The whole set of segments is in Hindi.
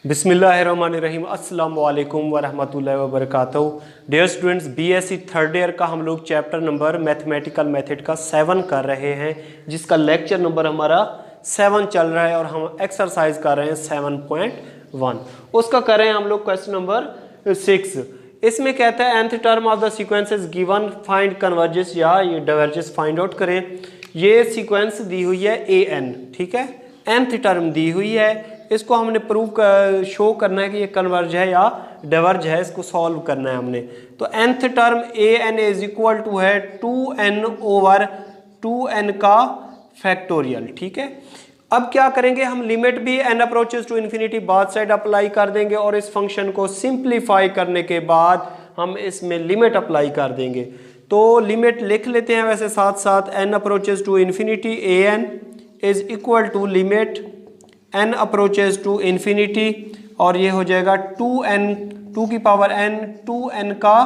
बिस्मिल्लाहिर्रहमानिर्रहीम अस्सलाम वालेकुम वरहमतुल्लाहि वबरकातुहू। Dear students, BSc third year का हम लोग चैप्टर नंबर मैथमेटिकल मेथड का 7 कर रहे हैं, जिसका लेक्चर नंबर हमारा 7 चल रहा है और हम एक्सरसाइज कर रहे हैं 7.1। उसका कर रहे हैं हम लोग क्वेश्चन नंबर 6। इसमें कहता है nth term of the sequences given find converges या ये डाइवर्जेस फाइंड आउट करें। ये सीक्वेंस दी हुई है an, ठीक है, nth टर्म दी हुई है, इसको हमने प्रूव शो करना है कि ये कन्वर्ज है या डाइवर्ज है, इसको सॉल्व करना है हमने। तो nth term an is equal to है 2n ओवर 2n का फैक्टोरियल, ठीक है। अब क्या करेंगे हम, लिमिट भी n अप्रोचेस टू इन्फिनिटी बाद साइड अप्लाई कर देंगे और इस फंक्शन को सिंप्लीफाई करने के बाद हम इसमें लिमिट अप्लाई कर देंगे। तो लिमिट लिख लेते हैं वैसे साथ साथ, n approaches to infinity an is equal to limit n approaches to infinity, और ये हो जाएगा 2n 2 की पावर n 2n का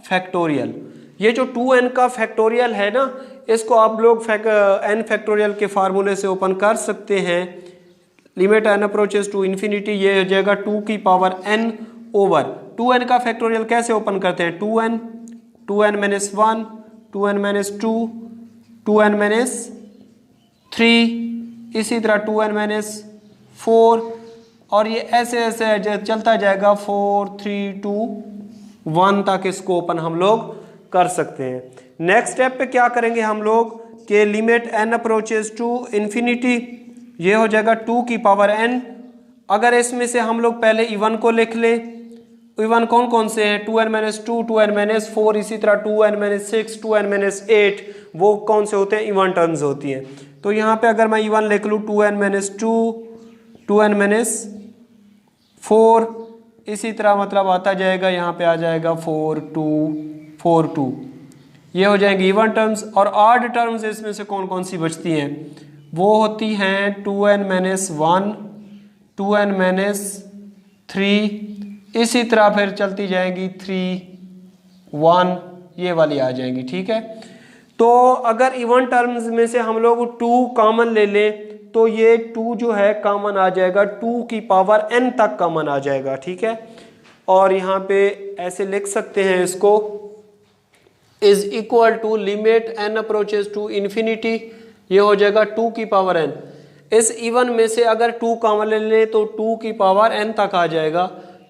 फैक्टोरियल। ये जो 2n का फैक्टोरियल है ना, इसको आप लोग n फैक्टोरियल के फार्मूले से ओपन कर सकते हैं। Limit n approaches to infinity, ये हो जाएगा 2 की पावर n ओवर 2n का फैक्टोरियल कैसे ओपन करते हैं, 2n 2n - 1 2n - 2 2n - 3, इसी तरह 2n - 4, और ये ऐसे ऐसे चलता जाएगा 4 3 2 1 तक इसको ओपन हम लोग कर सकते हैं। नेक्स्ट स्टेप पे क्या करेंगे हम लोग कि limit n approaches to infinity, ये हो जाएगा 2 की पावर n। अगर इसमें से हम लोग पहले इवन को लिख ले, इवन कौन कौन से हैं, 2n - 2 2n - 4, इसी तरह 2n - 6 2n - 8, वो कौन से होते हैं, इवन टर्म्स होती हैं। तो यहाँ पे अगर मैं इवन लिख लूँ 2n - 2 2n - 4, इसी तरह मतलब आता जाएगा, यहाँ पे आ जाएगा 4 2 4 2, ये हो जाएंगे इवन टर्म्स। और ऑड टर्म्स इसमें से कौन कौन सी बचती हैं, वो होती हैं 2n - 1 2n - 3, इसी तरह फिर चलती जाएंगी 3 1, ये वाली आ जाएंगी, ठीक है। तो अगर इवन टर्म्स में से हम लोग 2 कॉमन ले लें तो ये 2 जो है कॉमन आ जाएगा, 2 की पावर n तक कॉमन आ जाएगा, ठीक है। और यहाँ पे ऐसे लिख सकते हैं इसको, is equal to limit n approaches to infinity, ये हो जाएगा 2 की पावर n। इस इवन में से अगर 2 कॉमन ले लें तो 2 की पावर n तक आ जाएगा,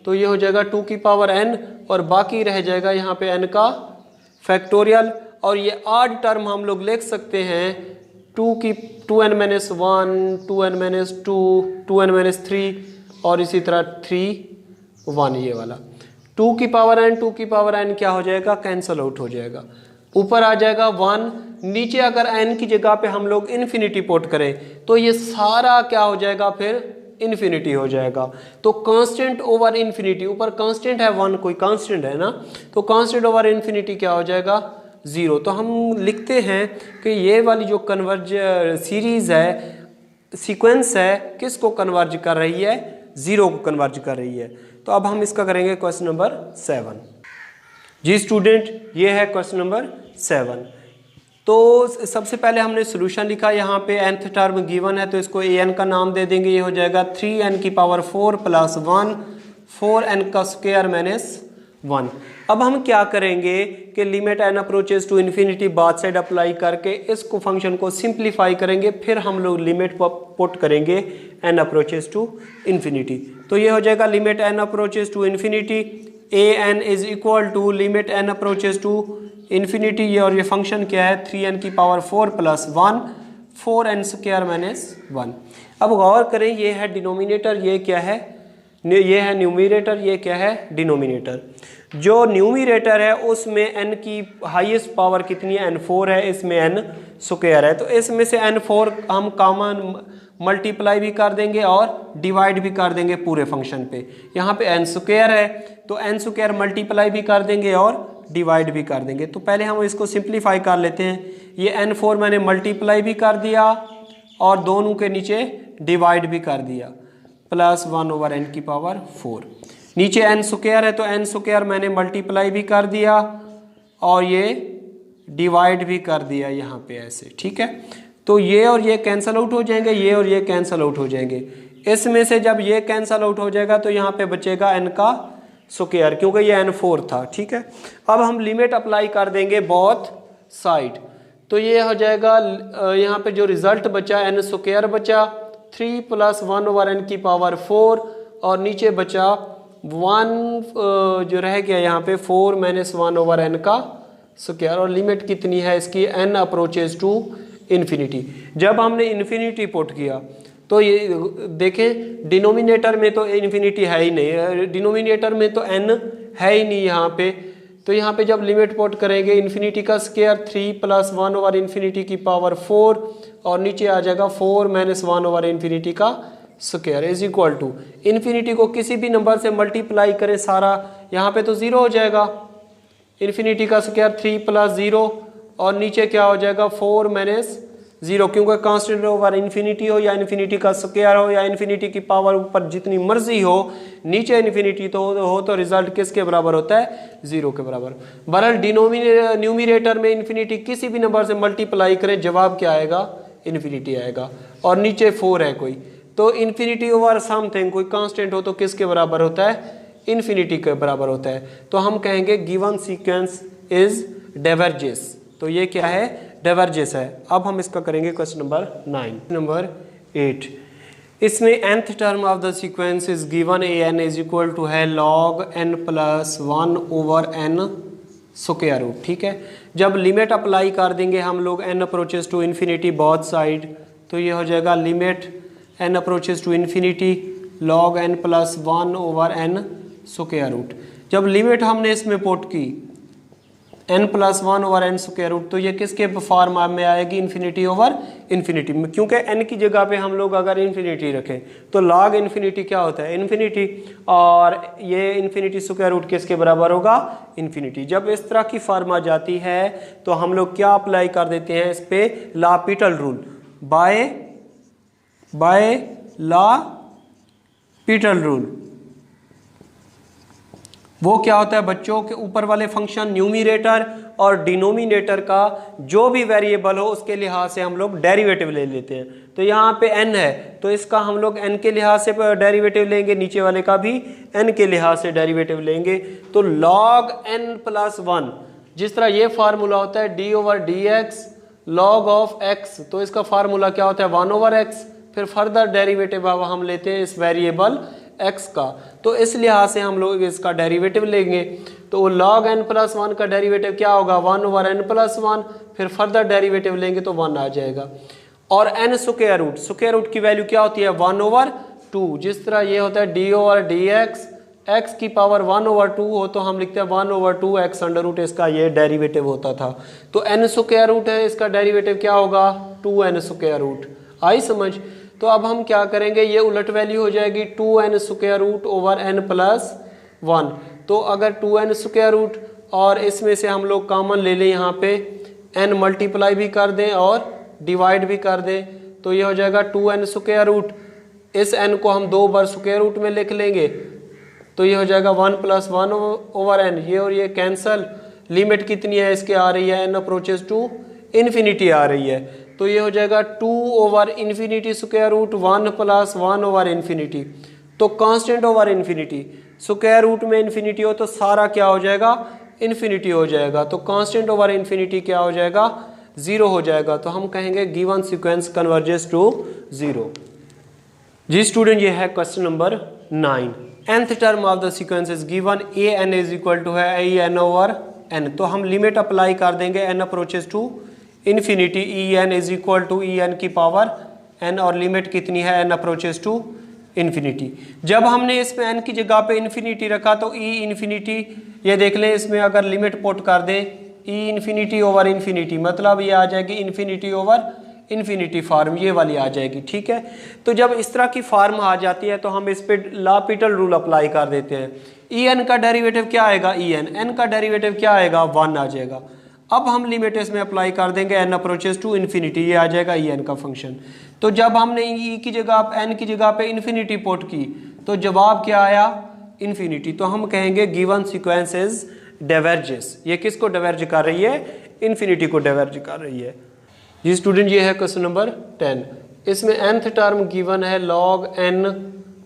तो ये हो जाएगा 2 की पावर n, और बाकी रह जाएगा यहाँ पे n का फैक्टोरियल। और ये ऑड टर्म हम लोग लिख सकते हैं 2n - 1 2n - 2 2n - 3, और इसी तरह 3 1, ये वाला 2 की पावर n 2 की पावर n क्या हो जाएगा, कैंसल आउट हो जाएगा, ऊपर आ जाएगा 1, नीचे अगर n की जगह पे हम लोग इन्फिनिटी पुट करें तो ये सारा क्या हो जाएगा, फिर इन्फिनिटी हो जाएगा। तो कांस्टेंट ओवर इन्फिनिटी, ऊपर कांस्टेंट है 1, कोई कांस्टेंट है ना, तो कांस्टेंट ओवर इन्फिनिटी क्या हो जाएगा, 0। तो हम लिखते हैं कि ये वाली जो कन्वर्ज सीरीज है, सीक्वेंस है, किसको कन्वर्ज कर रही है, 0 को कन्वर्ज कर रही है। तो अब हम इसका करेंगे क्वेश्चन नंबर 7। जी स्टूडेंट, ये है क्वेश्चन नंबर 7। तो सबसे पहले हमने सोल्यूशन लिखा, यहाँ पे nth टर्म गिवन है तो इसको an का नाम दे देंगे, ये हो जाएगा 3n की पावर 4 प्लस 1 4n का स्क्वायर माइनस 1। अब हम क्या करेंगे कि limit n approaches to infinity बाद साइड अप्लाई करके इसको फंक्शन को सिंप्लीफाई करेंगे, फिर हम लोग लिमिट पुट करेंगे n अप्रोचेस टू इन्फिनिटी। तो ये हो जाएगा limit n approaches to infinity an is equal to limit n approaches to infinity, ये और ये फंक्शन क्या है 3n की power 4 plus 1 4n square minus 1। अब गौर करें, ये है डिनोमिनेटर, ये क्या है, ये है न्यूमरेटर, ये क्या है डिनोमिनेटर। जो न्यूमरेटर है उसमें n की हाईएस्ट पावर कितनी है, n4 है, इसमें n स्क्वायर है, तो इसमें से n4 हम कॉमन मल्टीप्लाई भी कर देंगे और डिवाइड भी कर देंगे पूरे फंक्शन पे। यहाँ पे n स्क्वायर है तो n स्क्वायर मल्टीप्लाई भी कर देंगे और डिवाइड भी कर देंगे। तो पहले हम इसको सिंप्लीफाई कर लेते हैं, ये n4 मैंने मल्टीप्लाई भी कर दिया और दोनों के नीचे डिवाइड भी कर दिया, प्लस 1 ओवर n की पावर 4, नीचे n स्क्वायर है तो n स्क्वायर मैंने मल्टीप्लाई भी कर दिया और ये डिवाइड भी कर दिया यहाँ पे ऐसे, ठीक है। तो ये और ये कैंसल आउट हो जाएंगे, ये और ये कैंसल आउट हो जाएंगे। इसमें से जब ये कैंसल आउट हो जाएगा तो यहाँ पे बचेगा n का स्क्वायर, क्योंकि ये n4 था। ठीक है, अब हम लिमिट अप्लाई कर देंगे बोथ साइड, तो ये हो जाएगा यहाँ पे जो रिजल्ट बचा n स्क्वायर बचा 3 + 1/n की पावर 4 और नीचे बचा 1 जो रह गया यहाँ पे 4 - 1/n का स्क्वायर। और लिमिट कितनी है इसकी, n अप्रोचेज टू इन्फिनिटी। जब हमने इन्फिनिटी पुट किया तो ये देखें डिनोमिनेटर में तो इन्फिनिटी है ही नहीं, डिनोमिनेटर में तो n है ही नहीं यहाँ पे। तो यहाँ पे जब लिमिट पुट करेंगे इन्फिनिटी का स्क्वायर 3 + 1/∞ की पावर 4 और नीचे आ जाएगा 4 - 1/∞ का square is equal to infinity को किसी भी नंबर से मल्टीप्लाई करें सारा, यहाँ पे तो 0 हो जाएगा। इन्फिनिटी का स्क्वायर 3 + 0 और नीचे क्या हो जाएगा 4 - 0, क्योंकि कांस्टेंट ओवर इन्फिनिटी हो या इन्फिनिटी का स्क्वायर हो या इन्फिनिटी की पावर ऊपर जितनी मर्जी हो, नीचे इन्फिनिटी तो रिजल्ट किसके बराबर होता है, 0 के बराबर। बहरहाल न्यूमिरेटर में इन्फिनिटी किसी भी नंबर से मल्टीप्लाई करें जवाब क्या आएगा, इन्फिनिटी आएगा। और नीचे 4 है कोई, तो इन्फिनिटी ओवर समथिंग कोई कांस्टेंट हो तो किसके बराबर होता है, इन्फिनिटी के बराबर होता है। तो हम कहेंगे गिवन सीक्वेंस इज डाइवर्जेस, तो ये क्या है, डाइवर्जेस है। अब हम इसका करेंगे क्वेश्चन नंबर 9। नंबर 8, इसमें nth term of the sequence is given an is equal to है log n + 1/n square root. ठीक है, जब लिमिट अप्लाई कर देंगे हम लोग n approaches to infinity both side, तो ये हो जाएगा limit n approaches to infinity log n + 1/n square root. जब लिमिट हमने इसमें पुट की n + 1/n स्क्वायर रूट, तो ये किसके फॉर्म में आएगी, इन्फिनिटी ओवर इन्फिनिटी में, क्योंकि n की जगह पे हम लोग अगर इन्फिनिटी रखें तो log इन्फिनिटी क्या होता है, इन्फिनिटी, और ये इन्फिनिटी स्क्वायर रूट किसके बराबर होगा, इन्फिनिटी। जब इस तरह की फॉर्म आ जाती है तो हम लोग क्या अप्लाई कर देते हैं इस पे, लापिटल रूल, बाय लापिटल रूल। वो क्या होता है बच्चों के ऊपर वाले फंक्शन न्यूमिरेटर और डिनोमिनेटर का जो भी वेरिएबल हो उसके लिहाज से हम लोग डेरिवेटिव ले लेते हैं। तो यहाँ पे n है तो इसका हम लोग n के लिहाज से डेरिवेटिव लेंगे, नीचे वाले का भी n के लिहाज से डेरिवेटिव लेंगे। तो log n + 1, जिस तरह ये फार्मूला होता है d/dx log ऑफ x, तो इसका फार्मूला क्या होता है 1/x। फिर फर्दर डेरिवेटिव अब हम लेते हैं इस वेरिएबल x का, तो इस लिहाज से हम लोग इसका डेरिवेटिव लेंगे। तो log n + 1 का डेरिवेटिव क्या होगा 1/n + 1, फिर फर्दर डेरिवेटिव लेंगे तो 1 आ जाएगा। और n स्क्वायर रूट की वैल्यू क्या होती है 1/2, जिस तरह ये होता है d/dx x की पावर 1/2 हो तो हम लिखते हैं 1/2 x √ इसका ये डेरिवेटिव होता था। तो n स्क्वायर रूट है, इसका डेरिवेटिव क्या होगा 2n स्क्वायर रूट। आई समझ। तो अब हम क्या करेंगे, ये उलट वैल्यू हो जाएगी 2n square root over n + 1। तो अगर 2n स्क्वायर रूट और इसमें से हम लोग कॉमन ले लें, यहाँ पे n मल्टीप्लाई भी कर दें और डिवाइड भी कर दें, तो ये हो जाएगा 2n स्क्वायर रूट। इस n को हम 2 बार स्क्वायर रूट में लिख लेंगे, तो ये हो जाएगा 1 + 1/n। ये और ये कैंसल। लिमिट कितनी है इसके आ रही है, n अप्रोचेस टू इन्फिनिटी आ रही है, तो ये हो जाएगा 2/∞ स्क्वायर रूट 1 + 1/∞। तो constant over infinity, square root में इन्फिनिटी हो तो सारा क्या हो जाएगा, इन्फिनिटी हो जाएगा। तो कांस्टेंट ओवर इन्फिनिटी क्या हो जाएगा, 0 हो जाएगा। तो हम कहेंगे गिवन सीक्वेंस कन्वर्जेस टू 0। जी स्टूडेंट, ये है question number 9। nth term of the sequence is given an is equal to है en/n। तो हम लिमिट अप्लाई कर देंगे n approaches to infinity, en is equal to en की पावर n, और लिमिट कितनी है n अप्रोचेस टू इन्फिनिटी। जब हमने इसमें n की जगह पे इन्फिनिटी रखा तो e∞, ये देख लें इसमें अगर लिमिट पुट कर दें e∞/∞, मतलब ये आ जाएगी इन्फिनिटी फॉर्म, ये वाली आ जाएगी। ठीक है, तो जब इस तरह की फॉर्म आ जाती है तो हम इस पे लापिटल रूल अप्लाई कर देते हैं। en का डेरिवेटिव क्या आएगा, n का डेरिवेटिव क्या आएगा 1 आ जाएगा। अब हम लिमिट इसमें अप्लाई कर देंगे n अप्रोचेस टू इन्फिनिटी, ये आ जाएगा en का फंक्शन। तो जब हमने e की जगह n की जगह पे इन्फिनिटी पुट की तो जवाब क्या आया, इन्फिनिटी। तो हम कहेंगे गिवन सीक्वेंस इज डाइवर्जेस। ये किसको डाइवर्ज कर रही है, इन्फिनिटी को डाइवर्ज कर रही है। जी स्टूडेंट, ये है क्वेश्चन नंबर 10। इसमें nth टर्म गिवन है log n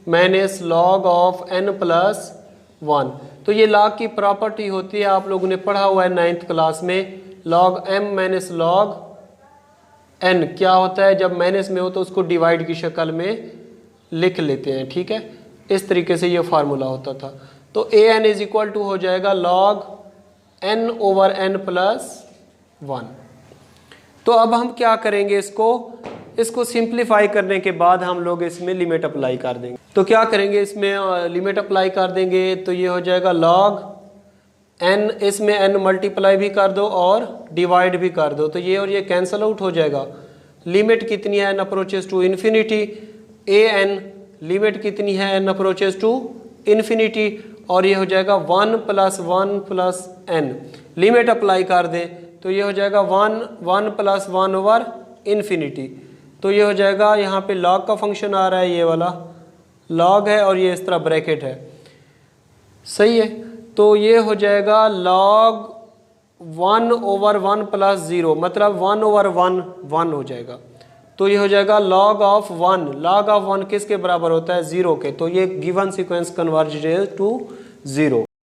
minus log of n plus 1। तो ये log की प्रॉपर्टी होती है, आप लोगों ने पढ़ा हुआ है 9th क्लास में। log m minus log n क्या होता है, जब माइनस में हो तो उसको डिवाइड की शक्ल में लिख लेते हैं, ठीक है। इस तरीके से ये फार्मूला होता था। तो A N is equal to हो जाएगा log n over n plus 1। तो अब हम क्या करेंगे, इसको सिंप्लीफाई करने के बाद हम लोग इसमें लिमिट अप्लाई कर देंगे। तो क्या करेंगे, इसमें लिमिट अप्लाई कर देंगे तो ये हो जाएगा log n, इसमें n मल्टीप्लाई भी कर दो और डिवाइड भी कर दो, तो ये और ये कैंसल आउट हो जाएगा। लिमिट कितनी है, n approaches to infinity, A N limit कितनी है, n अप्रोचेस टू इन्फिनिटी, और ये हो जाएगा 1 plus 1 plus n। Limit apply कर दें तो ये हो जाएगा 1 प्लस 1 ओवर इन्फिनिटी। तो ये हो जाएगा, यहाँ पे log का फंक्शन आ रहा है, ये वाला log है और ये इस तरह ब्रैकेट है, सही है। तो ये हो जाएगा log 1 ओवर 1 प्लस 0, मतलब 1 ओवर 1 हो जाएगा। तो ये हो जाएगा log ऑफ 1 किसके बराबर होता है, 0 के। तो ये गिवन सीक्वेंस कन्वर्जेस टू 0।